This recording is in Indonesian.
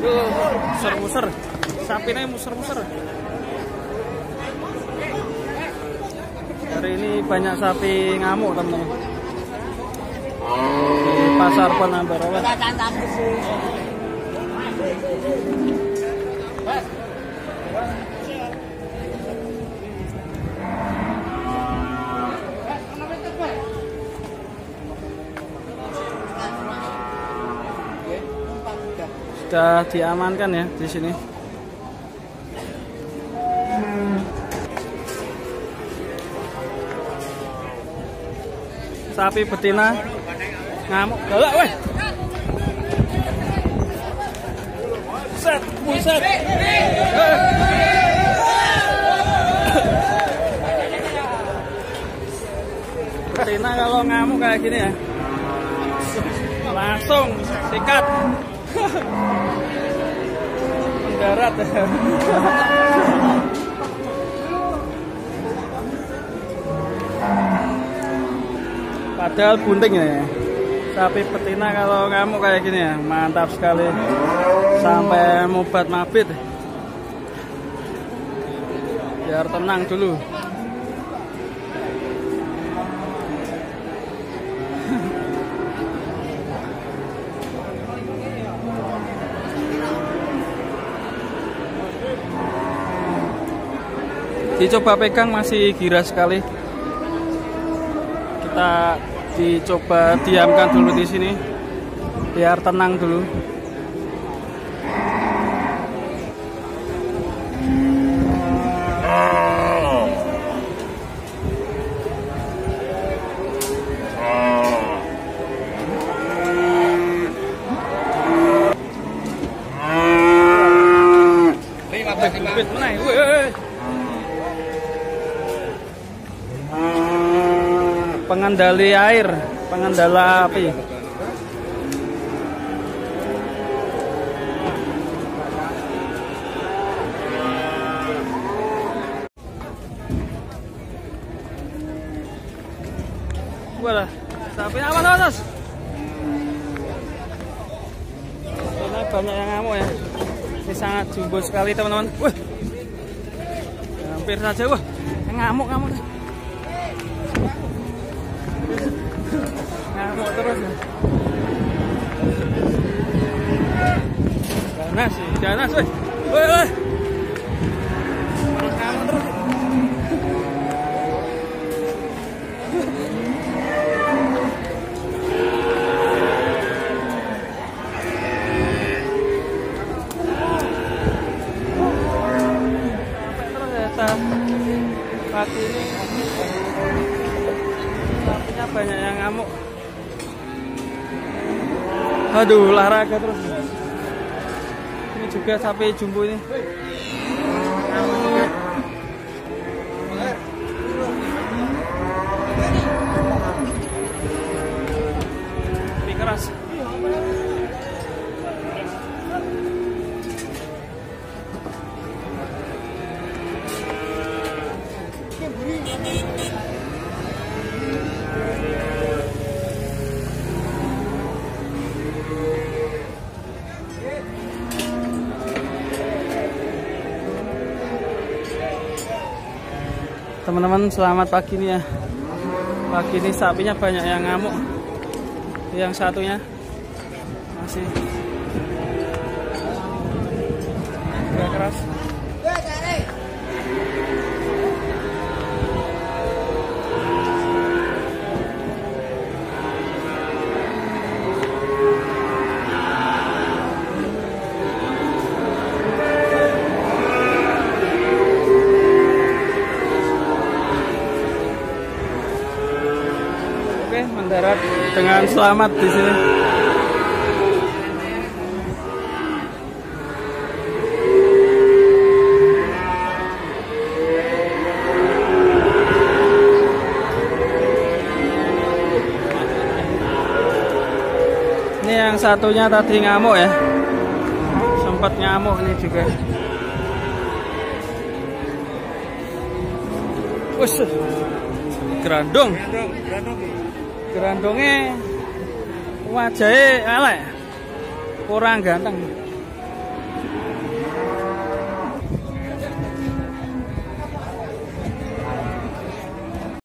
Muser-muser. Sapinya muser-muser. Hari ini banyak sapi ngamuk, teman-teman. Di pasar Penambarawan. Sudah diamankan ya di sini. Sapi betina ngamuk galak weh. Buset, buset. Betina kalau ngamuk kayak gini ya, langsung sikat. Mendarat. Padahal bunting ya. Sapi betina kalau ngamuk kayak gini ya, mantap sekali. Sampai mubat mabit. Biar tenang dulu. Dicoba pegang masih gira sekali. Kita dicoba diamkan dulu di sini biar tenang dulu. Pengendali air, pengendala api. Walah, sapi apa atas? Ini banyak yang ngamuk ya. Ini sangat jumbo sekali teman-teman. Wah, hampir saja wah, ngamuk. Ngamuk terus ya. Ganas weh. Weh. Ngamuk terus. Pagi ini sapinya banyak yang ngamuk. Aduh, olahraga terus. Ini juga sapi jumbo ini. Ngamuk juga. Lebih keras. Teman-teman, selamat pagi nih ya. Pagi ini sapinya banyak yang ngamuk. Yang satunya masih agak keras. Mendarat dengan selamat di sini. Ini yang satunya tadi ngamuk ya, sempat ngamuk ini juga. Wes, gerandong. Gerandongnya wajahnya elek, kurang ganteng.